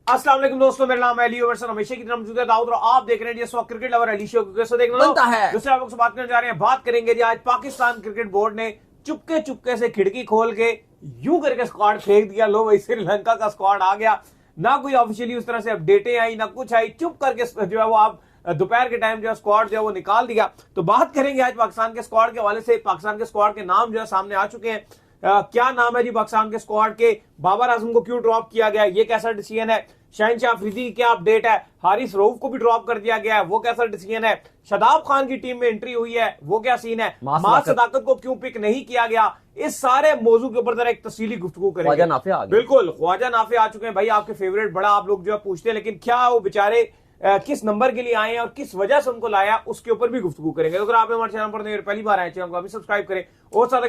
अस्सलाम वालेकुम दोस्तों, मेरा नाम है अली ओवर हमेशा की तरह मौजूद है दाऊद और आप देख रहे हैं जी क्रिकेट लवर अली शो कैसे देखना बनता है। दूसरे आप लोग से बात करने जा रहे हैं, बात करेंगे जी आज पाकिस्तान क्रिकेट बोर्ड ने चुपके चुपके से खिड़की खोल के यूं करके स्क्वाड फेंक दिया। लो भाई, श्रीलंका का स्क्वाड आ गया, ना कोई ऑफिशियली उस तरह से अपडेटें आई ना कुछ आई, चुप करके जो है वो आप दोपहर के टाइम जो है स्क्वाड जो है वो निकाल दिया। तो बात करेंगे आज पाकिस्तान के स्क्वाड के हवाले से। पाकिस्तान के स्क्वाड के नाम जो है सामने आ चुके हैं। क्या नाम है जी पाकिस्तान के स्क्वाड के? बाबर आजम को क्यों ड्रॉप किया गया, ये कैसा डिसीजन है? शहनशाह अफरीदी की क्या अपडेट है? हारिस रऊफ को भी ड्रॉप कर दिया गया है, वो कैसा डिसीजन है? शादाब खान की टीम में एंट्री हुई है, वो क्या सीन है? मां सदाकत को क्यों पिक नहीं किया गया? इस सारे मौजू के ऊपर जरा एक तफसीली गुफ्तगू करेंगे। बिल्कुल, ख्वाजा नाफे आ चुके हैं भाई, आपके फेवरेट। बड़ा आप लोग जो है पूछते हैं, लेकिन क्या वो बेचारे किस नंबर के लिए आए हैं और किस वजह से उनको लाया, उसके ऊपर भी गुफ्तगू करेंगे। तो अगर आप हमारे चैनल पर पहली बार आए, चैनल को अभी सब्सक्राइब करें और साथ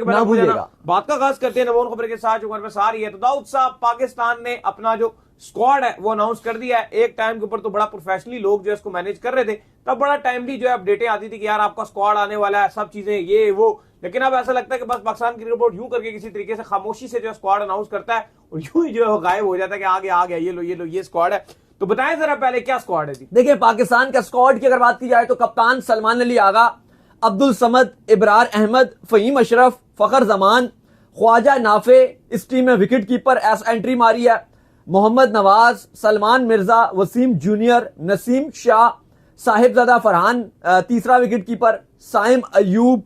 बात का आगाज करते हैं नमोन खबर के साथ जो पर सारी है। तो दाऊद साहब, पाकिस्तान ने अपना जो स्क्वाड है वो अनाउंस कर दिया है। एक टाइम के ऊपर तो बड़ा प्रोफेशनली लोग जो है इसको मैनेज कर रहे थे, तब बड़ा टाइमली जो है अपडेटें आती थी कि यार आपका स्क्वाड आने वाला है, सब चीजें ये वो। लेकिन अब ऐसा लगता है कि बस पाकिस्तान क्रिकेट बोर्ड यूं करके किसी तरीके से खामोशी से जो स्क्वाड अनाउंस करता है और यूं ही जो है गायब हो जाता है कि आगे आ गया, ये स्क्वाड है। तो बताएं जरा पहले क्या स्क्वाड है जी? देखिए, पाकिस्तान का स्क्वाड की अगर बात की जाए तो कप्तान सलमान अली आगा, अब्दुल समद, इब्रार अहमद, फहीम अशरफ, फखर जमान, ख्वाजा नाफे इस टीम में विकेट कीपर एंट्री मारी है। मोहम्मद नवाज, सलमान मिर्जा, वसीम जूनियर, नसीम शाह, साहिबजादा फरहान तीसरा wicket keeper, Saim Ayub,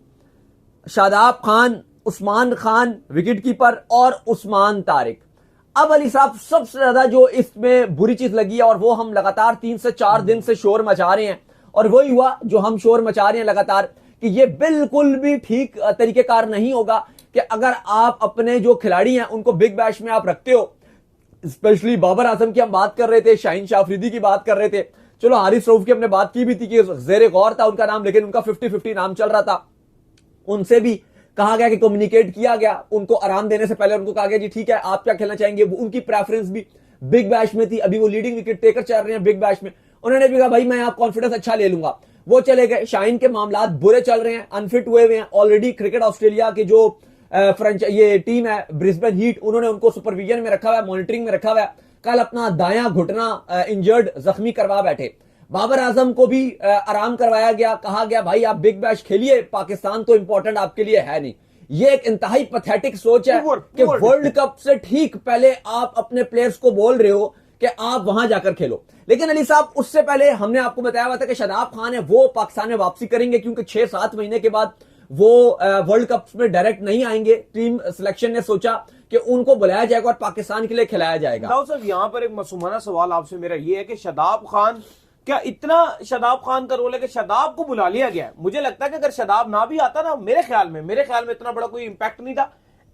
Shadab Khan, Usman Khan wicket keeper और उस्मान तारिक। अब अली साहब, सबसे ज्यादा जो इसमें बुरी चीज लगी है और वो हम लगातार 3 से 4 दिन से शोर मचा रहे हैं, और वही हुआ जो हम शोर मचा रहे हैं लगातार कि ये बिल्कुल भी ठीक तरीकेकार नहीं होगा कि अगर आप अपने जो खिलाड़ी हैं उनको बिग बैश में आप रखते हो। स्पेशली बाबर आजम की हम बात कर रहे थे, शहनशाह अफरीदी की बात कर रहे थे, चलो हारिस रऊफ की हमने बात की भी थी कि जेर गौर था उनका नाम, लेकिन उनका 50-50 नाम चल रहा था। उनसे भी कहा गया कि कम्युनिकेट किया गया, उनको आराम देने से पहले उनको कहा गया जी ठीक है आप क्या खेलना चाहेंगे। उनकी प्रेफरेंस भी बिग बैश में थी, अभी वो लीडिंग विकेट टेकर चल रहे हैं बिग बैश में। उन्होंने भी कहा भाई मैं आप कॉन्फिडेंस अच्छा ले लूंगा, वो चले गए। शाहीन के मामला बुरे चल रहे हैं, अनफिट हुए हुए हैं ऑलरेडी। क्रिकेट ऑस्ट्रेलिया की जो ये टीम है ब्रिस्बेन हीट, उन्होंने उनको सुपरविजन में रखा हुआ है, मॉनिटरिंग में रखा हुआ है। कल अपना दायां घुटना इंजर्ड जख्मी करवा बैठे। बाबर आजम को भी आराम करवाया गया, कहा गया भाई आप बिग बैश खेलिए, पाकिस्तान तो इंपॉर्टेंट आपके लिए है नहीं। ये एक इंतहाई पैथेटिक सोच है कि वर्ल्ड कप से ठीक पहले आप अपने प्लेयर्स को बोल रहे हो कि आप वहां जाकर खेलो। लेकिन अली साहब, उससे पहले हमने आपको बताया हुआ था कि शादाब खान है वो पाकिस्तान में वापसी करेंगे, क्योंकि 6-7 महीने के बाद वो वर्ल्ड कप में डायरेक्ट नहीं आएंगे। टीम सिलेक्शन ने सोचा कि उनको बुलाया जाएगा और पाकिस्तान के लिए खिलाया जाएगा। साहब, यहां पर एक मासूमाना सवाल आपसे मेरा ये है कि शादाब खान, क्या इतना शादाब खान का रोल है कि शादाब को बुला लिया गया है? मुझे लगता है कि अगर शादाब ना भी आता ना, मेरे ख्याल में इतना बड़ा कोई इंपैक्ट नहीं था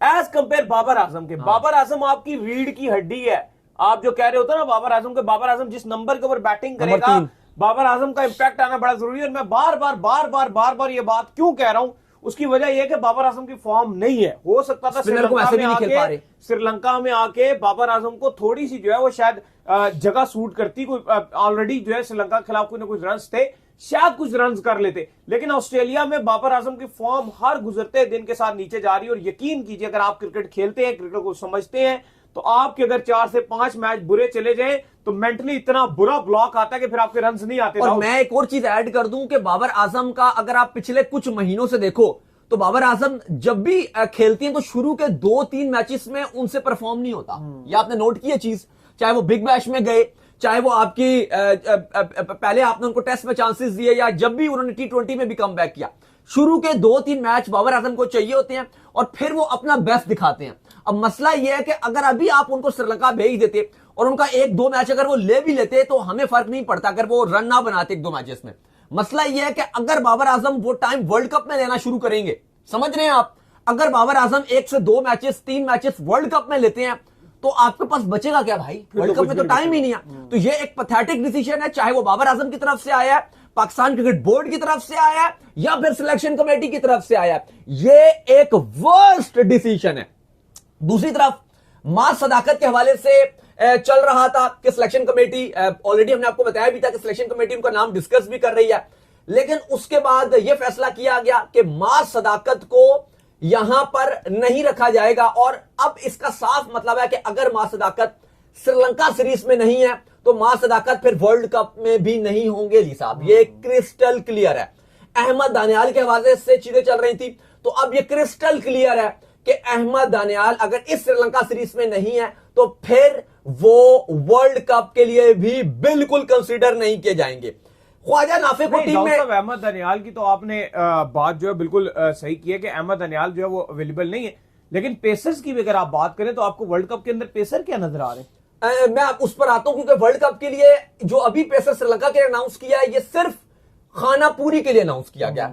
एज कंपेयर बाबर आजम के। हाँ। बाबर आजम आपकी रीढ़ की हड्डी है। आप जो कह रहे होते ना बाबर आजम के, बाबर आजम जिस नंबर के ऊपर बैटिंग करेगा, बाबर आजम का इंपैक्ट आना बड़ा जरूरी है। और मैं बार बार ये बात क्यों कह रहा हूं, उसकी वजह यह है कि बाबर आजम की फॉर्म नहीं है। हो सकता था श्रीलंका में आके बाबर आजम को थोड़ी सी जो है वो शायद जगह सूट करती, कोई ऑलरेडी जो है श्रीलंका के खिलाफ कोई ना कुछ रन्स थे, शायद कुछ रन्स कर लेते। लेकिन ऑस्ट्रेलिया में बाबर आजम की फॉर्म हर गुजरते दिन के साथ नीचे जा रही है। और यकीन कीजिए, अगर आप क्रिकेट खेलते हैं, क्रिकेट को समझते हैं, तो आपके अगर 4 से 5 मैच बुरे चले जाएं तो मेंटली इतना बुरा ब्लॉक आता है कि फिर आपके रन्स नहीं आते। और मैं एक और चीज ऐड कर दूं कि बाबर आजम का अगर आप पिछले कुछ महीनों से देखो तो बाबर आजम जब भी खेलती हैं तो शुरू के 2-3 मैचेस में उनसे परफॉर्म नहीं होता। ये आपने नोट की चीज, चाहे वो बिग बैश में गए, चाहे वो आपकी पहले आपने उनको टेस्ट में चांसेस दिए, या जब भी उन्होंने T20 में भी कम बैक किया, शुरू के 2-3 मैच बाबर आजम को चाहिए होते हैं और फिर वो अपना बेस्ट दिखाते हैं। अब मसला यह है कि अगर अभी आप उनको श्रीलंका भेज देते और उनका 1-2 मैच अगर वो ले भी लेते तो हमें फर्क नहीं पड़ता अगर वो रन ना बनाते 1-2 मैचेस में। मसला यह है कि अगर बाबर आजम वो टाइम वर्ल्ड कप में लेना शुरू करेंगे, समझ रहे हैं आप, अगर बाबर आजम 1 से 2 मैचेस 3 मैचेस वर्ल्ड कप में लेते हैं तो आपके पास बचेगा क्या भाई? वर्ल्ड कप में तो टाइम ही नहीं है। तो ये एक पैथेटिक डिसीजन है, चाहे वो बाबर आजम की तरफ से आया है, पाकिस्तान क्रिकेट बोर्ड की तरफ से आया है, या फिर सिलेक्शन कमेटी की तरफ से आया है। ये एक वर्स्ट डिसीजन है। दूसरी तरफ मां सदाकत के हवाले से चल रहा था कि सिलेक्शन कमेटी, ऑलरेडी हमने आपको बताया भी था कि सिलेक्शन कमेटी उनका नाम डिस्कस भी कर रही है, लेकिन उसके बाद यह फैसला किया गया कि मां सदाकत को यहां पर नहीं रखा जाएगा। और अब इसका साफ मतलब है कि अगर मां सदाकत श्रीलंका सीरीज में नहीं है तो मां सदाकत फिर वर्ल्ड कप में भी नहीं होंगे अली साहब, ये क्रिस्टल क्लियर है। अहमद दानियाल के हवाले से चीजें चल रही थी, तो अब ये क्रिस्टल क्लियर है कि अहमद दानियाल अगर इस श्रीलंका सीरीज में नहीं है तो फिर वो वर्ल्ड कप के लिए भी बिल्कुल कंसीडर नहीं किए जाएंगे। ख्वाजा नाफे को टीम में अहमद दानियाल की तो आपने बात जो है बिल्कुल सही की है कि अहमद दानियाल जो है वो अवेलेबल नहीं है, लेकिन पेसर्स की भी अगर आप बात करें तो आपको वर्ल्ड कप के अंदर पेसर क्या नजर आ रहे हैं? मैं उस पर आता हूं क्योंकि वर्ल्ड कप के लिए जो अभी पेसर श्रीलंका के लिए अनाउंस किया है, ये सिर्फ खाना पूरी के लिए अनाउंस किया गया,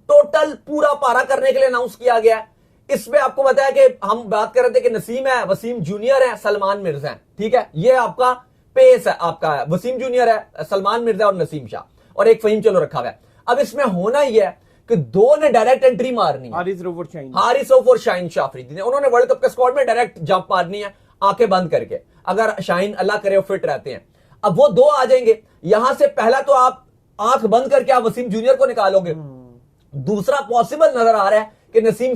टोटल पूरा पारा करने के लिए अनाउंस किया गया है। इसमें आपको बताया कि हम बात कर रहे थे कि नसीम है, वसीम जूनियर है, सलमान मिर्जा है, ठीक है, ये आपका पेस है, आपका वसीम जूनियर है, सलमान मिर्जा और नसीम शाह, और एक फहीम चलो रखा हुआ है। अब इसमें होना ही है कि दो ने डायरेक्ट एंट्री मारनी है, हारिस रऊफ और शाहीन शाह अफरीदी ने, उन्होंने वर्ल्ड कप के स्क्वाड में डायरेक्ट जंप मारनी है आंखें बंद करके, अगर शाहीन अल्लाह करे फिट रहते हैं। अब वो दो आ जाएंगे, यहां से पहला तो आप आंख बंद करके आप वसीम जूनियर को निकालोगे, दूसरा पॉसिबल नजर आ रहा है कि नसीम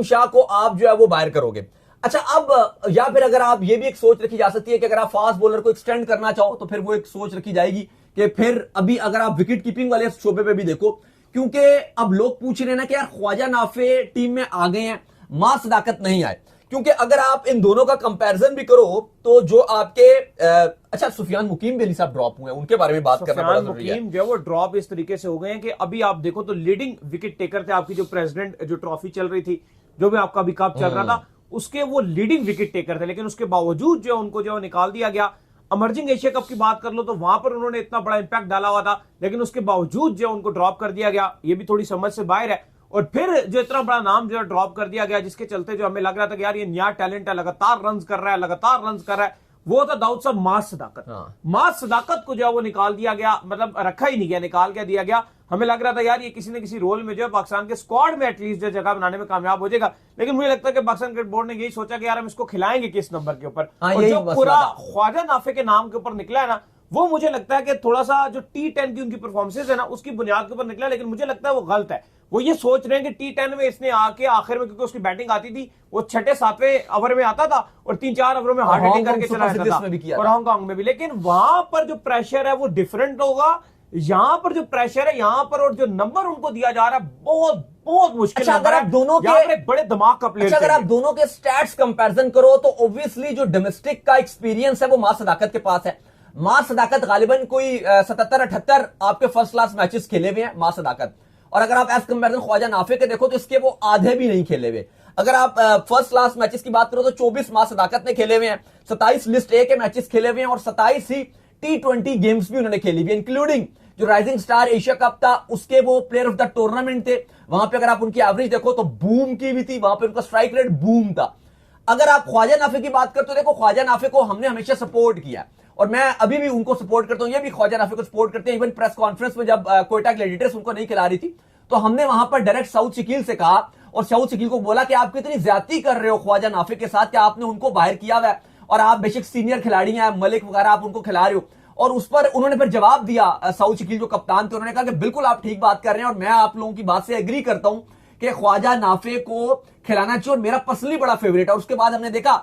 शाह को आप जो है वो बाहर करोगे। अच्छा, अब या फिर अगर आप ये भी एक सोच रखी जा सकती है कि अगर आप फास्ट बॉलर को एक्सटेंड करना चाहो तो फिर वो एक सोच रखी जाएगी कि फिर अभी अगर आप विकेट कीपिंग वाले शोबे पे भी देखो, क्योंकि अब लोग पूछ रहे हैं ना कि यार ख्वाजा नाफे टीम में आ गए हैं, मां सदाकत नहीं आए, क्योंकि अगर आप इन दोनों का कंपैरिजन भी करो तो जो आपके अच्छा सुफियान मुकीम भी अली साहब ड्रॉप हुए हैं, उनके बारे में बात करना बड़ा जरूरी है। जो वो ड्रॉप इस तरीके से हो गए हैं कि अभी आप देखो तो लीडिंग विकेट टेकर थे आपकी, जो प्रेसिडेंट जो ट्रॉफी चल रही थी, जो भी आपका अभी कप चल रहा था, उसके वो लीडिंग विकेट टेकर थे, लेकिन उसके बावजूद जो उनको जो निकाल दिया गया। अमर्जिंग एशिया कप की बात कर लो तो वहां पर उन्होंने इतना बड़ा इंपैक्ट डाला हुआ था, लेकिन उसके बावजूद जो उनको ड्रॉप कर दिया गया, ये भी थोड़ी समझ से बाहर है। और फिर जो इतना बड़ा नाम जो है ड्रॉप कर दिया गया, जिसके चलते जो हमें लग रहा था कि यार ये नया टैलेंट है, लगातार रन कर रहा है, वो था दाऊद साहब मां सदाकत। मां सदाकत को जो है वो निकाल दिया गया, मतलब रखा ही नहीं गया, निकाल के दिया गया। हमें लग रहा था यार ये किसी न किसी रोल में जो है पाकिस्तान के स्क्वाड में एटलीस्ट जो जगह बनाने में कामयाब हो जाएगा, लेकिन मुझे लगता है कि पाकिस्तान क्रिकेट बोर्ड ने यही सोचा कि यार हम इसको खिलाएंगे किस नंबर के ऊपर। और जो पूरा ख्वाजा नाफे के नाम के ऊपर निकला है ना, वो मुझे लगता है कि थोड़ा सा जो T10 की उनकी परफॉर्मेंसेज है ना, उसकी बुनियाद के ऊपर निकला, लेकिन मुझे लगता है वो गलत है। वो ये सोच रहे हैं कि T10 में इसने आके आखिर में, क्योंकि उसकी बैटिंग आती थी, वो 6-7वें ओवर में आता था और 3-4 ओवरों में हार्ड हिटिंग करके चला जाता था, और हांगकांग में भी। लेकिन वहां पर जो प्रेशर है वो डिफरेंट होगा, यहां पर जो प्रेशर है यहाँ पर, और जो नंबर उनको दिया जा रहा है बहुत बहुत मुश्किल। अगर आप दोनों के बड़े दिमाग का प्लेयर, अगर आप दोनों के स्टैट्स कंपैरिजन करो तो ऑब्वियसली जो डोमेस्टिक का एक्सपीरियंस है वो मां सदाकत के पास है। मां सदाकत गालिबन कोई 77-78 आपके फर्स्ट क्लास मैचेस खेले हुए हैं मां सदाकत, और अगर आप एज कंपैरिजन ख्वाजा नाफे के देखो तो इसके वो आधे भी नहीं खेले हुए। अगर आप फर्स्ट क्लास मैचेस की बात करो तो 24 मां सदाकत ने खेले हुए हैं, 27 लिस्ट ए के मैचेस खेले हुए हैं, और 27 ही T20 गेम्स भी उन्होंने खेली हुई, इंक्लूडिंग जो राइजिंग स्टार एशिया कप था उसके वो प्लेयर ऑफ द टूर्नामेंट थे। वहां पे अगर आप उनकी एवरेज देखो तो बूम की भी थी, वहां पे उनका स्ट्राइक रेट बूम था। अगर आप ख्वाजा नाफे की बात करते हो, देखो ख्वाजा नाफे को हमने हमेशा सपोर्ट किया और मैं अभी भी उनको सपोर्ट करता हूं, ये भी ख्वाजा नाफे को सपोर्ट करते हैं। इवन प्रेस कॉन्फ्रेंस में जब कोयटा ग्लैडिएटर्स उनको नहीं खिला रही थी तो हमने वहां पर डायरेक्ट सऊद शकील से कहा और सऊद शकील को बोला कि आप कितनी ज्यादती कर रहे हो ख्वाजा नाफे के साथ, कि आपने उनको बाहर किया हुआ है और आप बेशक सीनियर खिलाड़ी हैं, मलिक वगैरह, आप उनको खिला रहे हो। और उस पर उन्होंने फिर जवाब दिया, सऊद शकील जो कप्तान थे, उन्होंने कहा कि बिल्कुल आप ठीक बात कर रहे हैं और मैं आप लोगों की बात से एग्री करता हूं कि ख्वाजा नाफे को खिलाना चाहिए और मेरा पर्सनली बड़ा फेवरेट है। उसके बाद हमने देखा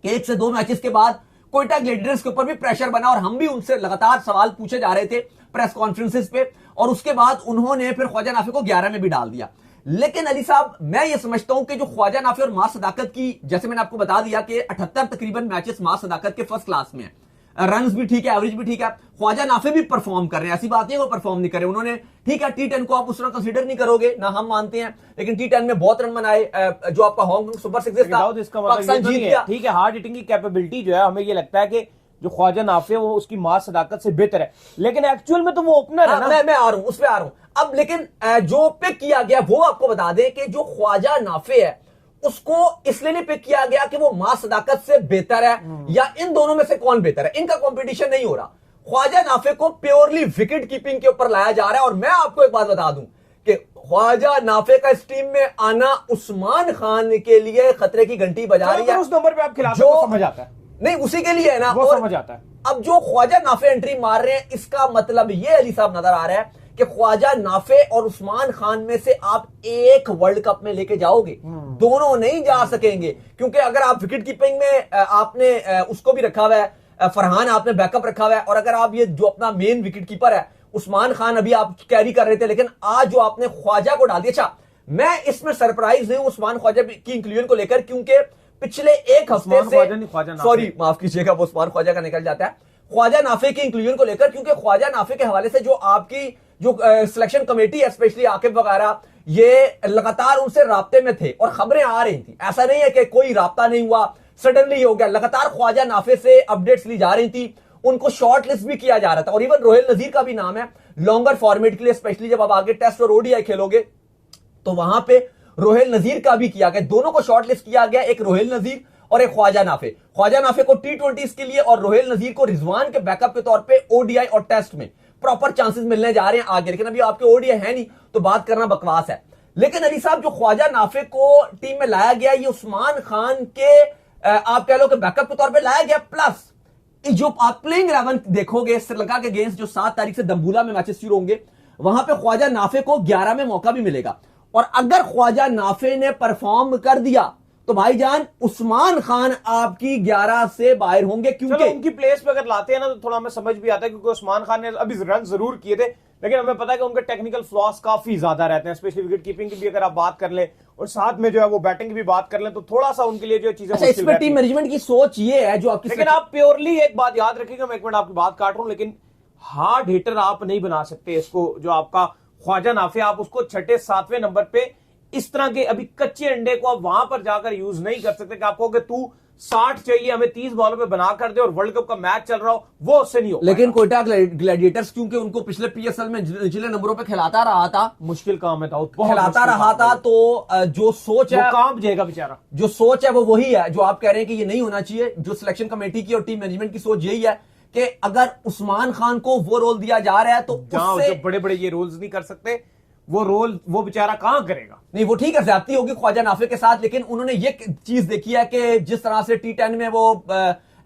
कि 1 से 2 मैचेस के बाद कोयटा ग्लैडिएटर्स के ऊपर भी प्रेशर बना और हम भी उनसे लगातार सवाल पूछे जा रहे थे प्रेस कॉन्फ्रेंसेस पे, और उसके बाद उन्होंने फिर ख्वाजा नाफे को 11 में भी डाल दिया। लेकिन अली साहब मैं ये समझता हूं कि जो ख्वाजा नाफे और मां सदाकत की, जैसे मैंने आपको बता दिया कि 78 तकरीबन मैचेस मां सदाकत के फर्स्ट क्लास में है, रन्स भी ठीक है, एवरेज भी ठीक है, ख्वाजा नाफे भी परफॉर्म कर रहे हैं, ऐसी बात नहीं है वो परफॉर्म नहीं कर रहे। उन्होंने ठीक है T10 को आप उस तरह कंसीडर नहीं करोगे ना, हम मानते हैं, लेकिन T10 में बहुत रन बनाए, जो आपका हांगकांग सुपर सिक्स था पाकिस्तान जीत गया। ठीक है, हार्ड हिटिंग की कैपेबिलिटी जो है हमें ये लगता है कि जो ख्वाजा नाफे वो उसकी मां सदाकत से बेहतर है, लेकिन एक्चुअल में तो वो ओपनर है ना। मैं आ रहा हूं, उस पे आ रहा हूं अब। लेकिन जो पिक किया गया वो आपको बता दें कि जो ख्वाजा नाफे है उसको इसलिए नहीं पिक किया गया कि वो मां सदाकत से बेहतर है या इन दोनों में से कौन बेहतर है, इनका कंपटीशन नहीं हो रहा। ख्वाजा नाफे को प्योरली विकेट कीपिंग के ऊपर लाया जा रहा है। और मैं आपको एक बात बता दूं कि ख्वाजा नाफे का इस टीम में आना उस्मान खान के लिए खतरे की घंटी बजा रही है। उस नंबर पे आप खिलाते हो, समझ आता है, नहीं उसी के लिए है ना, वो समझ आता है। अब जो ख्वाजा नाफे एंट्री मार रहे हैं इसका मतलब ये अली साहब नजर आ रहा है कि ख्वाजा नाफे और उस्मान खान में से आप एक वर्ल्ड कप में लेके जाओगे, दोनों नहीं जा सकेंगे। क्योंकि अगर आप विकेट कीपिंग में आपने उसको भी रखा हुआ है, फरहान आपने बैकअप रखा हुआ है, और अगर आप ये जो अपना मेन विकेट कीपर है उस्मान खान अभी आप कैरी कर रहे थे, लेकिन आज जो आपने ख्वाजा को डाल दिया। अच्छा, मैं इसमें सरप्राइज नहीं हूं उस्मान ख्वाजा की इंक्लूजन को लेकर, क्योंकि पिछले एक हफ्ते से, सॉरी माफ कीजिएगा, वो उस्मान ख्वाजा का निकल जाता है, ख्वाजा नाफे की इंक्लूजन को लेकर, क्योंकि ख्वाजा नाफे के हवाले से जो आपकी जो सिलेक्शन कमेटी है, स्पेशली आकिब वगैरह, ये लगातार उनसे राब्ते में थे और खबरें आ रही थी। ऐसा नहीं है कि कोई राब्ता नहीं हुआ, सडनली हो गया, लगातार ख्वाजा नाफे से अपडेट्स ली जा रही थी, उनको शॉर्ट लिस्ट भी किया जा रहा था। और इवन रोहिल नजीर का भी नाम है लॉन्गर फॉर्मेट के लिए, स्पेशली जब आप आगे टेस्ट और ओडीआई खेलोगे तो वहां पे रोहिल नजीर का भी किया गया, दोनों को शॉर्ट लिस्ट किया गया, एक रोहिल नजीर और एक ख्वाजा नाफे। ख्वाजा नाफे को टी20 के लिए और रोहिल नजीर को रिजवान के बैकअप के तौर पे ओडीआई और टेस्ट में प्रॉपर चांसेस मिलने जा रहे हैं आगे। लेकिन अभी आपके ओडीआई है नहीं तो बात करना बकवास है। लेकिन अली साहब, जो ख्वाजा नाफे को टीम में लाया गया, ये उस्मान खान के आप कह लो कि बैकअप के तौर पे लाया गया, प्लस जो आप प्लेइंग 11 देखोगे श्रीलंका के अगेंस्ट जो 7 तारीख से दम्बुला में मैचेस शुरू होंगे, वहां पे ख्वाजा नाफे को 11 में मौका भी मिलेगा। और अगर ख्वाजा नाफे ने परफॉर्म कर दिया तो भाईजान उस्मान खान आपकी 11 से बाहर होंगे। क्योंकि उनकी प्लेस पे अगर लाते हैं ना तो थोड़ा हमें समझ भी आता है, क्योंकि उस्मान खान ने अभी रन जरूर किए थे, लेकिन हमें पता है कि उनके टेक्निकल फ्लॉस काफी ज्यादा रहते हैं, स्पेशली विकेट कीपिंग की भी अगर आप बात कर ले और साथ में जो है वो बैटिंग की भी बात कर लें तो थोड़ा सा उनके लिए जो चीजें। अच्छा, इसमें टीम मैनेजमेंट की सोच ये है जो आपकी, लेकिन आप प्योरली एक बात याद रखिएगा, मैं एक मिनट आपकी बात काट रहा हूं, लेकिन हार्ड हिटर आप नहीं बना सकते इसको, जो आपका ख्वाजा नाफे, आप उसको 6-7वें नंबर पे इस तरह के अभी कच्चे अंडे को आप वहां पर जाकर यूज नहीं कर सकते कि आपको कि तू 60 चाहिए हमें 30 बॉलों पे बना कर दे और वर्ल्ड कप का मैच चल रहा हो, वो उससे नहीं हो। लेकिन कोयटा ग्लैडिएटर्स क्योंकि उनको पिछले पीएसएल में निचले नंबरों पे खिलाता रहा था, मुश्किल काम है था, खिलाता रहा था, तो जो सोच है काम जाएगा बेचारा, जो सोच है वो वही है जो आप कह रहे हैं कि ये नहीं होना चाहिए। जो सिलेक्शन कमेटी की और टीम मैनेजमेंट की सोच यही है कि अगर उस्मान खान को वो रोल दिया जा रहा है तो उससे बड़े बड़े ये रोल्स नहीं कर सकते, वो रोल वो बेचारा कहां करेगा। नहीं, वो ठीक है, ज्यादती होगी ख्वाजा नाफे के साथ, लेकिन उन्होंने ये चीज देखी है कि जिस तरह से T10 में वो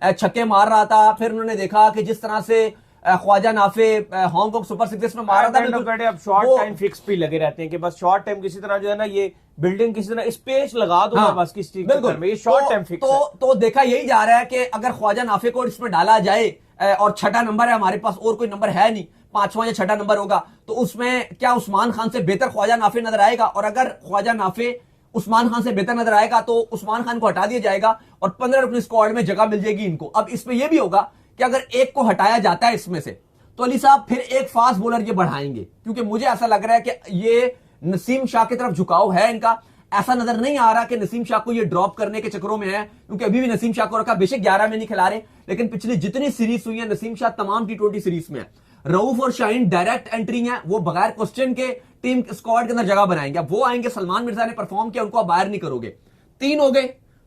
छक्के मार रहा था, फिर उन्होंने देखा कि जिस तरह से Khawaja Nafay Hong Kong super six में मार रहा था, अब शॉर्ट टाइम फिक्स पे लगे रहते हैं कि बस शॉर्ट टाइम किसी तरह जो है ना ये बिल्डिंग किसी तरह स्पेस लगा दो, बस किस चीज में ये शॉर्ट टाइम फिक्स तो देखा यही जा रहा है कि अगर ख्वाजा नाफे को इसमें डाला जाए और छठा नंबर है हमारे पास, और कोई नंबर है नहीं, 5वां या 6ठा नंबर होगा, तो उसमें क्या उस्मान खान से बेहतर ख्वाजा नाफे नजर आएगा? और अगर ख्वाजा नाफे उस्मान खान से बेहतर नजर आएगा तो उस्मान खान को हटा दिया जाएगा और 15 अपनी स्क्वाड में जगह मिल जाएगी इनको। अब इसमें यह भी होगा कि अगर एक को हटाया जाता है इसमें से तो अली साहब फिर एक फास्ट बॉलर ये बढ़ाएंगे, क्योंकि मुझे ऐसा लग रहा है कि ये नसीम शाह की तरफ झुकाव है इनका। ऐसा नजर नहीं आ रहा कि नसीम शाह को ये ड्रॉप करने के चक्करों में है, क्योंकि अभी भी नसीम शाह को रखा, बेशक 11 में नहीं खिला रहे, लेकिन पिछली जितनी सीरीज हुई है नसीम शाह तमाम T20 सीरीज में है। रऊफ और शाहीन डायरेक्ट एंट्री है, वो बगैर क्वेश्चन के टीम स्क्वाड के अंदर जगह बनाएंगे। वो आएंगे, सलमान मिर्जा ने परफॉर्म किया, उनको आप बाहर नहीं करोगे। 3 हो गए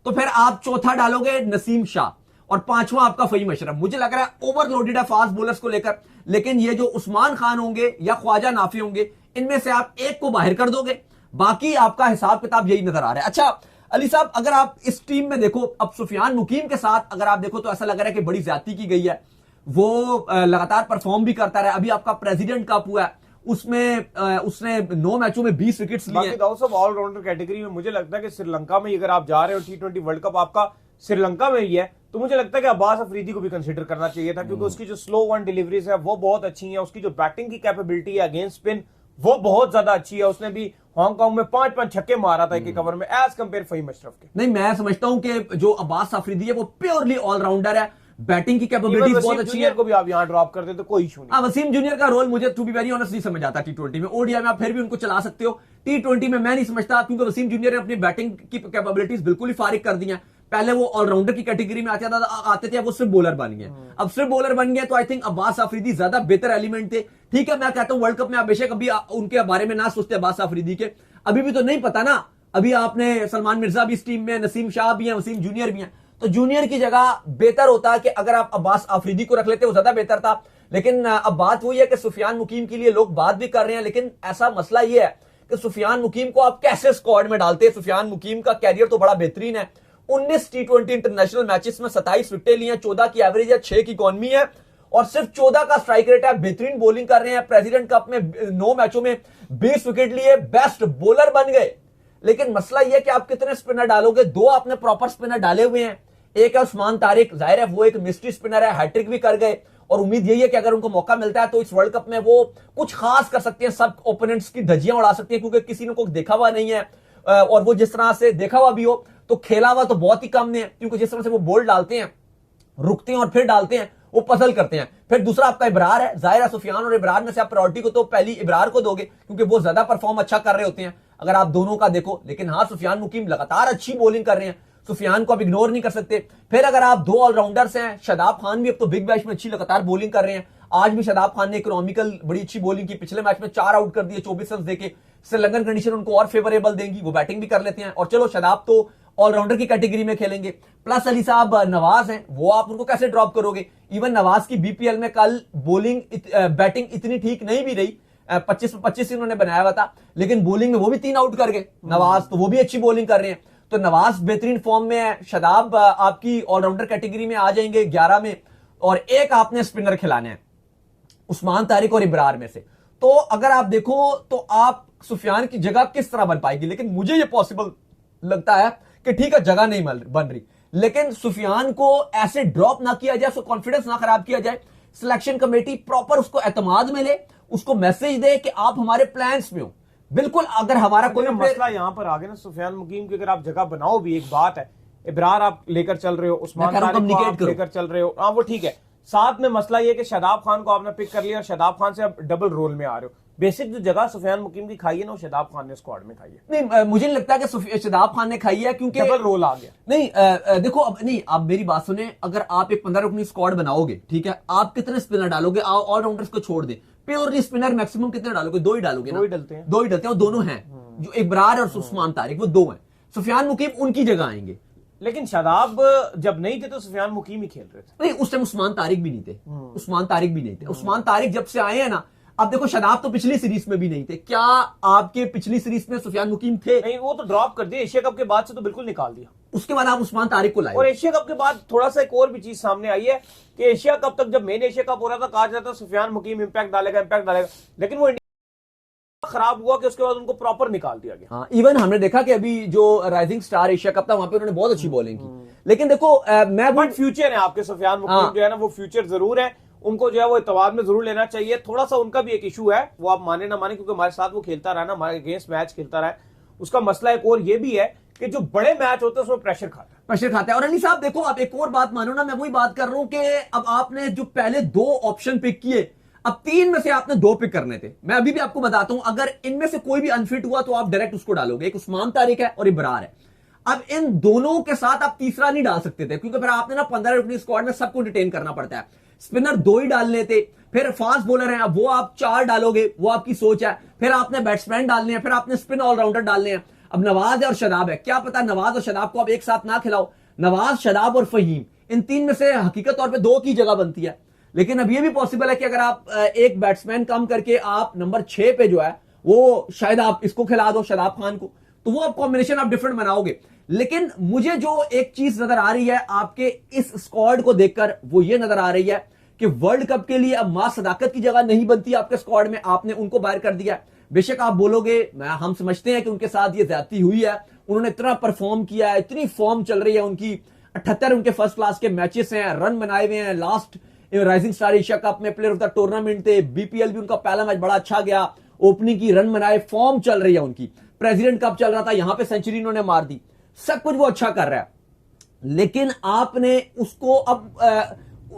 तो फिर आप चौथा डालोगे नसीम शाह और 5वां आपका फहीम अशरफ। मुझे लग रहा है ओवरलोडेड है फास्ट बॉलर्स को लेकर, लेकिन ये जो उस्मान खान होंगे या ख्वाजा नाफी होंगे, इनमें से आप एक को बाहर कर दोगे, बाकी आपका हिसाब किताब यही नजर आ रहा है। अच्छा अली साहब, अगर आप इस टीम में देखो, अब सुफियान मुकीम के साथ अगर आप देखो तो ऐसा लग रहा है कि बड़ी ज्यादती की गई है। वो लगातार परफॉर्म भी करता रहा। अभी आपका प्रेसिडेंट कप हुआ है, उसमें उसने 9 मैचों में 20 विकेट्स लिए। ऑलराउंडर कैटेगरी में मुझे लगता है कि श्रीलंका में अगर आप जा रहे हो T20 वर्ल्ड कप आपका श्रीलंका में ही है, तो मुझे लगता है कि अब्बास अफरीदी को भी कंसीडर करना चाहिए था, क्योंकि उसकी जो स्लो वन डिलीवरीज है वो बहुत अच्छी है, उसकी जो बैटिंग की कैपेबिलिटी है अगेंस्ट स्पिन वो बहुत ज्यादा अच्छी है। उसने भी हांगकांग में 5-5 छक्के मारा था एक कवर में एज कंपेयर फहीम अशरफ के। नहीं, मैं समझता हूं कि जो अब्बास अफरीदी है वो प्योरली ऑलराउंडर है, बैटिंग की कैपेबिलिटीज बहुत अच्छी है। को भी आप यहां ड्रॉप कर दे तो कोई इशू नहीं। वसीम जूनियर का रोल मुझे टू बी वेरी ऑनेस्ट नहीं समझ आता T20 में। ओडीआई में आप फिर भी उनको चला सकते हो, T20 में मैं नहीं समझता, क्योंकि वसीम जूनियर ने अपनी बैटिंग की कैपेबिलिटीज बिल्कुल ही फारिग कर दी हैं। पहले वो ऑलराउंडर की कैटेगरी में आते थे, वो सिर्फ बॉलर बन गए। अब सिर्फ बॉलर बन गए तो आई थिंक अब्बास अफरीदी ज्यादा बेहतर एलिमेंट थे। ठीक है, मैं कहता हूं वर्ल्ड कप में आप बेशक अभी उनके बारे में ना सोचते अब्बास अफरीदी के, अभी भी तो नहीं पता ना। अभी आपने सलमान मिर्जा भी इस टीम में, नसीम शाह भी है, वसीम जूनियर भी है, तो जूनियर की जगह बेहतर होता कि अगर आप अब्बास अफरीदी को रख लेते, वो ज्यादा बेहतर था। लेकिन अब बात वही है कि सुफियान मुकीम के लिए लोग बात भी कर रहे हैं, लेकिन ऐसा मसला यह है कि सुफियान मुकीम को आप कैसे स्क्वाड में डालते। सुफियान मुकीम का कैरियर तो बड़ा बेहतरीन है, 19 T20 इंटरनेशनल मैचेस में 27 विकेटें ली हैं, 14 की एवरेज है, 6 की इकॉनमी है, और सिर्फ 14 का स्ट्राइक रेट है, बेहतरीन बॉलिंग कर रहे हैं। प्रेसिडेंट कप में 9 मैचों में 20 विकेट लिए, बेस्ट बॉलर बन गए। लेकिन मसला यह कि आप कितने स्पिनर डालोगे? 2 आपने प्रॉपर स्पिनर डाले हुए हैं, एक है उस्मान तारिक, जाहिर है वो एक मिस्ट्री स्पिनर है, हैट्रिक भी कर गए और उम्मीद यही है कि अगर उनको मौका मिलता है तो इस वर्ल्ड कप में वो कुछ खास कर सकते हैं, सब ओपोनेंट्स की धज्जियां उड़ा सकते हैं, क्योंकि किसी ने को देखा हुआ नहीं है और वो जिस तरह से देखा हुआ भी हो तो खेला हुआ तो बहुत ही कम है, क्योंकि जिस तरह से वो बॉल डालते हैं, रुकते हैं और फिर डालते हैं, वो पजल करते हैं। फिर दूसरा आपका इब्रार है, जाहिर है सुफियान और इब्रार में से आप प्रायोरिटी को तो पहली इब्रार को दोगे क्योंकि वो ज्यादा परफॉर्म अच्छा कर रहे होते हैं अगर आप दोनों का देखो। लेकिन हाँ, सुफियान मुकीम लगातार अच्छी बॉलिंग कर रहे हैं, सुफियान को आप इग्नोर नहीं कर सकते। फिर अगर आप 2 ऑलराउंडर्स हैं, शादाब खान भी अब तो बिग बैश में अच्छी लगातार बॉलिंग कर रहे हैं। आज भी शादाब खान ने इकोनॉमिकल बड़ी अच्छी बॉलिंग की, पिछले मैच में 4 आउट कर दिए 24 रन देके। श्रीलंकन कंडीशन उनको और फेवरेबल देंगी, वो बैटिंग भी कर लेते हैं। और चलो शादाब तो ऑलराउंडर की कैटेगरी में खेलेंगे, प्लस अली साहब नवाज हैं, वो आप उनको कैसे ड्रॉप करोगे? इवन नवाज की बीपीएल में कल बॉलिंग बैटिंग इतनी ठीक नहीं भी रही, 25 पे 25 उन्होंने बनाया हुआ था, लेकिन बॉलिंग में वो भी 3 आउट कर गए नवाज, तो वो भी अच्छी बॉलिंग कर रहे हैं। तो नवाज बेहतरीन फॉर्म में है, शादाब आपकी ऑलराउंडर कैटेगरी में आ जाएंगे 11 में, और एक आपने स्पिनर खिलाने हैं उस्मान तारिक और इब्रार में से। तो अगर आप देखो तो आप सुफियान की जगह किस तरह बन पाएगी? लेकिन मुझे ये पॉसिबल लगता है कि ठीक है, जगह नहीं बन रही, लेकिन सुफियान को ऐसे ड्रॉप ना किया जाए, उसको कॉन्फिडेंस ना खराब किया जाए। सिलेक्शन कमेटी प्रॉपर उसको एतमाद में ले, उसको मैसेज दे कि आप हमारे प्लान्स में हो। बिल्कुल, अगर हमारा कोई मसला यहां पर आ गया ना सुफियान मुकीम की, अगर आप जगह बनाओ भी एक बात है, इब्रार आप लेकर चल रहे हो, उस्मान तारिक को आप लेकर चल रहे हो, हाँ वो ठीक है। साथ में मसला यह कि शादाब खान को आपने पिक कर लिया और शादाब खान से आप डबल रोल में आ रहे हो। बेसिक जो जगह सुफियान मुकीम की खाई है ना, वो शादाब खान ने स्क्वाड में खाई है। नहीं, मुझे नहीं लगता कि शादाब खान ने खाई है, क्योंकि डबल रोल आ गया। नहीं, देखो अब नहीं, आप मेरी बात सुने, अगर आप एक 15 रुकनी स्क्वाड बनाओगे, ठीक है, आप कितने स्पिनर डालोगे? ऑलराउंडर्स को छोड़ दे, प्योरली स्पिनर मैक्सिमम कितने डालोगे? 2 ही डालोगे ना? 2 ही डलते हैं, 2 ही डलते हैं, और दोनों हैं जो इब्रार और उस्मान तारिक, वो 2 हैं। सुफियान मुकीम उनकी जगह आएंगे। लेकिन शादाब जब नहीं थे तो सुफियान मुकीम ही खेल रहे थे। नहीं, उस टाइम उस्मान तारिक भी नहीं थे, उस्मान तारिक भी नहीं थे। उस्मान तारिक जब से आए हैं ना, अब देखो शादाब तो पिछली सीरीज में भी नहीं थे। क्या आपके पिछली सीरीज में सुफियान मुकीम थे? नहीं, वो तो ड्रॉप कर दिया, एशिया कप के बाद से तो बिल्कुल निकाल दिया। उसके बाद आप उस्मान तारिक को लाए, और एशिया कप के बाद थोड़ा सा एक और भी चीज सामने आई है कि एशिया कप तक जब मेन एशिया कप हो रहा था, कहा जाता सुफियान मुकीम इंपैक्ट डालेगा, लेकिन वो खराब हुआ कि उसके बाद उनको प्रॉपर निकाल दिया गया। हाँ, इवन हमने देखा कि अभी जो राइजिंग स्टार एशिया कप था वहां पे उन्होंने बहुत अच्छी बॉलिंग की। लेकिन देखो बट फ्यूचर है आपके सुफियान मुकीम जो है ना, वो फ्यूचर जरूर है, उनको जो है वो इतवाद में जरूर लेना चाहिए। थोड़ा सा उनका भी एक इशू है, वो आप माने ना माने, क्योंकि हमारे साथ वो खेलता रहा ना, हमारे अगेंस्ट मैच खेलता रहा है। उसका मसला एक और ये भी है कि जो बड़े मैच होते हैं उसमें प्रेशर खाता है। और अली साहब देखो, आप एक और बात मानो ना, मैं वही बात कर रहा हूं कि अब आपने जो पहले 2 ऑप्शन पिक किए, अब 3 में से आपने 2 पिक करने थे। मैं अभी भी आपको बताता हूं, अगर इनमें से कोई भी अनफिट हुआ तो आप डायरेक्ट उसको डालोगे। एक उस्मान तारिक है और इब्रार है। अब इन दोनों के साथ आप तीसरा नहीं डाल सकते थे, क्योंकि फिर आपने ना 15 रुकनी स्क्वाड में सबको डिटेन करना पड़ता है। स्पिनर 2 ही डालने थे, फिर फास्ट बॉलर हैं, अब वो आप 4 डालोगे, वो आपकी सोच है। फिर आपने बैट्समैन डालने हैं, फिर आपने स्पिन ऑलराउंडर डालने हैं। अब नवाज है और शादाब है, क्या पता नवाज और शादाब को आप एक साथ ना खिलाओ। नवाज, शादाब और फहीम, इन 3 में से हकीकत तौर पे 2 की जगह बनती है। लेकिन अब ये भी पॉसिबल है कि अगर आप एक बैट्समैन कम करके आप नंबर 6 पे जो है वो शायद आप इसको खिला दो, शादाब खान को, तो वो आप कॉम्बिनेशन आप डिफरेंट बनाओगे। लेकिन मुझे जो एक चीज नजर आ रही है आपके इस स्क्वाड को देखकर, वो ये नजर आ रही है कि वर्ल्ड कप के लिए अब मां सदाकत की जगह नहीं बनती आपके स्क्वाड में, आपने उनको बाहर कर दिया। बेशक आप बोलोगे, हम समझते हैं कि उनके साथ ये ज्यादती हुई है, उन्होंने इतना परफॉर्म किया है, इतनी फॉर्म चल रही है उनकी, 78 उनके फर्स्ट क्लास के मैचेस हैं, रन बनाए हुए हैं, last rising star Asia cup में प्लेयर ऑफ द टूर्नामेंट थे, बीपीएल भी उनका पहला मैच बड़ा अच्छा गया, ओपनिंग की, रन बनाए, फॉर्म चल रही है उनकी, प्रेसिडेंट कप चल रहा था, यहां पे सेंचुरी इन्होंने मार दी, सब कुछ वो अच्छा कर रहा है। लेकिन आपने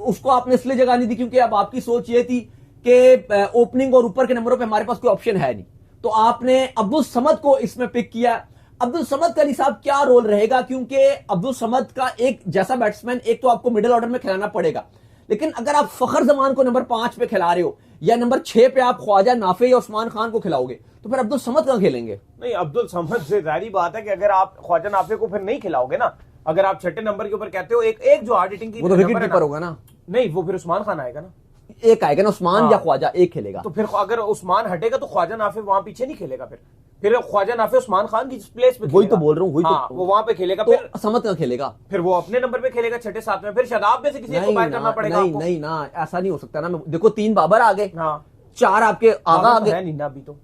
उसको आपने इसलिए जगह नहीं दी क्योंकि अब आपकी सोच ये थी कि ओपनिंग और ऊपर के नंबरों पे हमारे पास कोई ऑप्शन है नहीं, तो आपने अब्दुल समद को इसमें पिक किया। अब्दुल समद का अली साहब क्या रोल रहेगा? क्योंकि अब्दुल समद का एक जैसा बैट्समैन एक तो आपको मिडिल ऑर्डर में खिलाना पड़ेगा, लेकिन अगर आप फखर जमान को नंबर 5 पे खिला रहे हो या नंबर 6 पे आप ख्वाजा नाफे या उस्मान खान को खिलाओगे, तो फिर अब्दुल समद कहां खेलेंगे? नहीं, अब्दुल समद से जाहिर बात है कि अगर आप ख्वाजा नाफे को फिर नहीं खिलाओगे ना, अगर आप 6 नंबर के ऊपर कहते हो एक जो हार्ड हिटिंग की, वो तो विकेट कीपर होगा ना। नहीं, वो फिर उस्मान खान आएगा ना, एक आएगा ना, उस्मान या ख्वाजा एक खेलेगा। तो फिर अगर उस्मान हटेगा तो ख्वाजा नाफे वहां पीछे नहीं खेलेगा, फिर फिर ख्वाजा नाफे उस्मान खान की प्लेस पे वही तो बोल रहा हूँ, वही हाँ, तो वो वहां पे खेलेगा। तो फिर समत का खेलेगा, फिर वो अपने नंबर पे खेलेगा छठे साथ में, फिर शादाब में से किसी को बाहर करना पड़ेगा। नहीं ना, ऐसा नहीं हो सकता ना। देखो 3 बाबर आ गए, हाँ 4 आपके आगा आ गए, है नहीं ना अभी तो।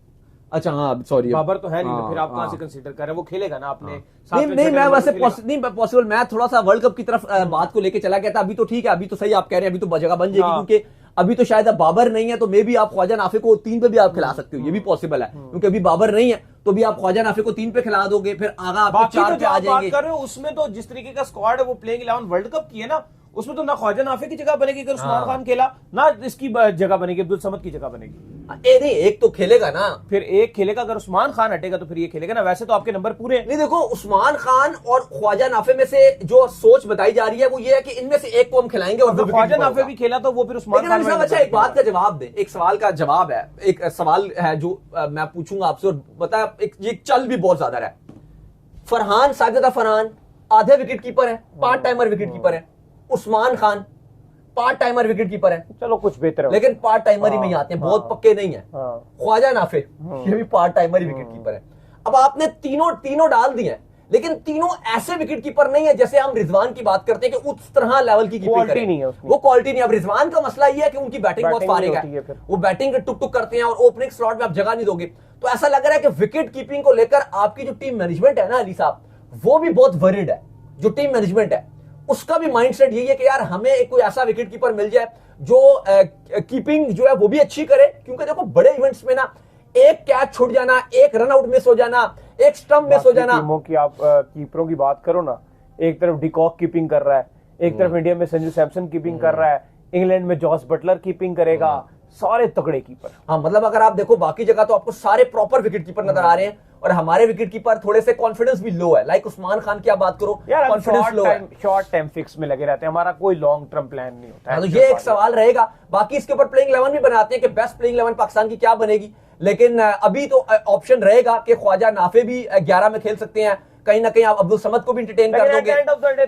अच्छा हाँ सॉरी, बाबर तो है नहीं, तो फिर आप कहां से कंसीडर कर रहे हैं? वो खेलेगा ना अपने साथ नहीं में नहीं, छठे मैं नंबर वैसे पे खेलेगा। नहीं पॉसिबल, मैं थोड़ा सा वर्ल्ड कप की तरफ बात को लेके चला गया था। अभी तो ठीक है, अभी तो सही आप कह रहे हैं, अभी तो जगह बन जाएगी, हाँ। क्योंकि अभी तो शायद अब बाबर नहीं है, तो मे भी आप ख्वाजा नाफे को 3 पे भी आप खिला सकते हो, ये भी पॉसिबल है, क्योंकि अभी बाबर नहीं है, तो भी आप ख्वाजा नाफे को 3 पे खिला दोगे, फिर आगा आपके बाकी 4 तो पे जो आ आप बात जाएंगे। कर रहे हो उसमें तो जिस तरीके का स्क्वाड है वो प्लेइंग 11 वर्ल्ड कप की है ना, उसमें तो ना ख्वाजा नाफे की जगह बनेगी अगर उस्मान खान खेला, ना इसकी जगह बनेगी, अब्दुल समद की जगह बनेगी। नहीं, एक तो खेलेगा ना, फिर एक खेलेगा, अगर उस्मान खान हटेगा तो फिर ये खेलेगा ना। वैसे तो आपके नंबर पूरे हैं। नहीं देखो, उस्मान खान और ख्वाजा नाफे में से जो सोच बताई जा रही है वो ये है कि इनमें से एक को हम खिलाएंगे, और अगर ख्वाजा नाफे भी खेला तो वो फिर उस्मान खान। अच्छा, एक बात का जवाब दे, एक सवाल का जवाब है, एक सवाल है जो मैं पूछूंगा आपसे, और बता, ये चल भी बहुत ज्यादा रहा है। फरहान, साजिदा फरहान आधे विकेट कीपर है, पार्ट टाइमर विकेट कीपर है। Usman Khan part timer wicket keeper है, चलो कुछ बेहतर है, लेकिन पार्ट टाइमर ही में ही आते हैं, बहुत पक्के नहीं है। ख्वाजा नाफे ये भी पार्ट टाइमर ही विकेट कीपर है। अब आपने तीनों डाल दिए हैं, लेकिन तीनों ऐसे विकेट कीपर नहीं है जैसे हम रिजवान की बात करते हैं कि उस तरह लेवल की कीपिंग करें, नहीं है उसमें। वो क्वालिटी नहीं है। अब रिजवान का मसला ये है कि उनकी बैटिंग बहुत फारिग होती है है, फिर। वो बैटिंग टुक टुक करते हैं और ओपनिंग स्लॉट में आप जगह नहीं दोगे। तो ऐसा लग रहा है कि विकेट कीपिंग को लेकर आपकी जो टीम मैनेजमेंट है ना अली साहब, वो भी बहुत वरीड है। जो टीम मैनेजमेंट है उसका भी माइंडसेट यही है कि यार हमें एक कोई ऐसा विकेट कीपर मिल जाए जो कीपिंग जो है वो भी अच्छी करे, क्योंकि देखो बड़े इवेंट्स में ना एक कैच छूट जाना, एक रन आउट मिस हो जाना, एक स्टंप मिस हो जाना। टीमों की आप कीपरों की बात करो ना, एक तरफ डिकॉक कीपिंग कर रहा है, एक तरफ इंडिया में संजू सैमसन कीपिंग कर रहा है, इंग्लैंड में जॉस बटलर कीपिंग करेगा, सारे तगड़े कीपर। हाँ मतलब अगर आप देखो बाकी जगह तो आपको सारे प्रॉपर विकेट कीपर नजर आ रहे हैं, और हमारे विकेट कीपर थोड़े से कॉन्फिडेंस भी लो है। लाइक उस्मान खान की आप बात करो, कॉन्फिडेंस लो है, शॉर्ट टाइम फिक्स में लगे रहते हैं, हमारा कोई लॉन्ग टर्म प्लान नहीं होता है। तो ये एक सवाल रहेगा। बाकी इसके ऊपर प्लेइंग 11 भी बनाते हैं कि बेस्ट प्लेइंग 11 पाकिस्तान की क्या बनेगी, लेकिन अभी तो ऑप्शन रहेगा कि ख्वाजा नाफे भी 11 में खेल सकते हैं, कहीं ना कहीं आप अब्दुल समद को भी एंटरटेन कर दोगे,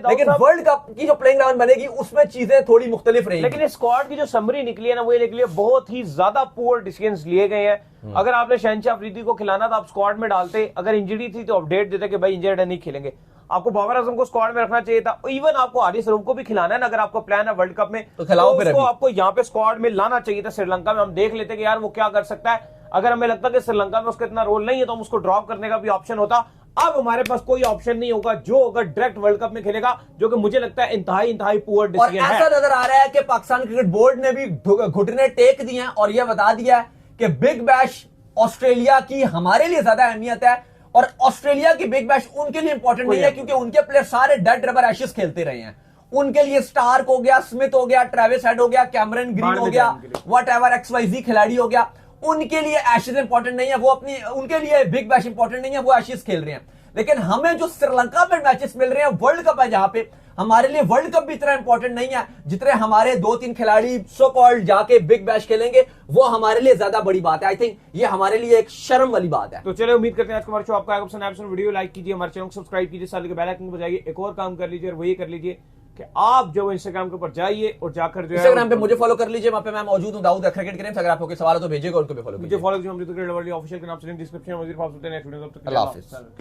लेकिन वर्ल्ड कप की जो प्लेइंग 11 बनेगी उसमें चीजें थोड़ी मुख्तलिफ रहेंगी। लेकिन इस स्क्वाड की जो समरी निकली है ना, वो ये निकली है बहुत ही ज्यादा पुअर डिसीजंस लिए गए हैं। अगर आपने शहनशाह अफरीदी को खिलाना था आप स्क्वाड में डालते, अगर इंजरी थी तो अपडेट देते कि भाई इंजर्ड है नहीं खेलेंगे। आपको बाबर आजम को स्क्वाड में रखना चाहिए था, इवन आपको हारिस रऊफ को भी खिलाना है ना, अगर आपका प्लान है वर्ल्ड कप में तो खिलाओ, फिर उसको आपको यहाँ पे स्क्वाड में लाना चाहिए था। श्रीलंका में हम देख लेते कि यार वो क्या कर सकता है। अगर हमें लगता कि श्रीलंका में उसका इतना रोल नहीं है तो हम उसको ड्रॉप करने का भी ऑप्शन होता। अब हमारे पास कोई ऑप्शन नहीं होगा, जो अगर डायरेक्ट वर्ल्ड कप में खेलेगा, जो कि मुझे लगता है इंतहाई पुअर डिसीजन है। ऐसा नजर आ रहा है कि पाकिस्तान क्रिकेट बोर्ड ने भी घुटने टेक दिए हैं और यह बता दिया है कि बिग बैश ऑस्ट्रेलिया की हमारे लिए ज्यादा अहमियत है, और ऑस्ट्रेलिया की बिग बैश उनके लिए इंपॉर्टेंट नहीं है, क्योंकि उनके प्लेयर सारे डेड रबर एशेस खेलते रहे हैं। उनके लिए स्टार्क हो गया, स्मिथ हो गया, ट्रेविस हेड हो गया, कैमरन ग्रीन हो गया, व्हाटएवर XYZ खिलाड़ी हो गया, उनके लिए एशेस इंपॉर्टेंट नहीं है, वो अपनी उनके लिए बिग बैश इंपॉर्टेंट नहीं है, वो एशेस खेल रहे हैं। लेकिन हमें जो श्रीलंका में मैचेस मिल रहे हैं वर्ल्ड कप है, जहां पे हमारे लिए वर्ल्ड कप भी इतना इंपॉर्टेंट नहीं है जितने हमारे 2-3 खिलाड़ी सो कॉल्ड जाके बिग बैश खेलेंगे, वो हमारे लिए ज्यादा बड़ी बात है। आई थिंक ये हमारे लिए एक शर्म वाली बात है। तो चलिए उम्मीद करते हैं आज का हमारा शो आपको आएगा पसंद। आप वीडियो लाइक कीजिए, हमारे चैनल को सब्सक्राइब कीजिए, साथ ही बेल आइकन को बजाइए। एक और काम कर लीजिए और वही कर लीजिए कि आप जो इंस्टाग्राम के ऊपर जाइए और जाकर जो है इंस्टाग्राम पे मुझे फॉलो कर लीजिए, वहां पे मैं मौजूद हूं, दाऊद क्रिकेट गेम्स। अगर आपको कोई सवाल हो तो भेजिएगा, उनको भी फॉलो कीजिए। मुझे फॉलो कीजिए, हम ऑफिशियल के नाम से डिस्क्रिप्शन में नेक्स्ट वीडियो। अल्लाह हाफिज।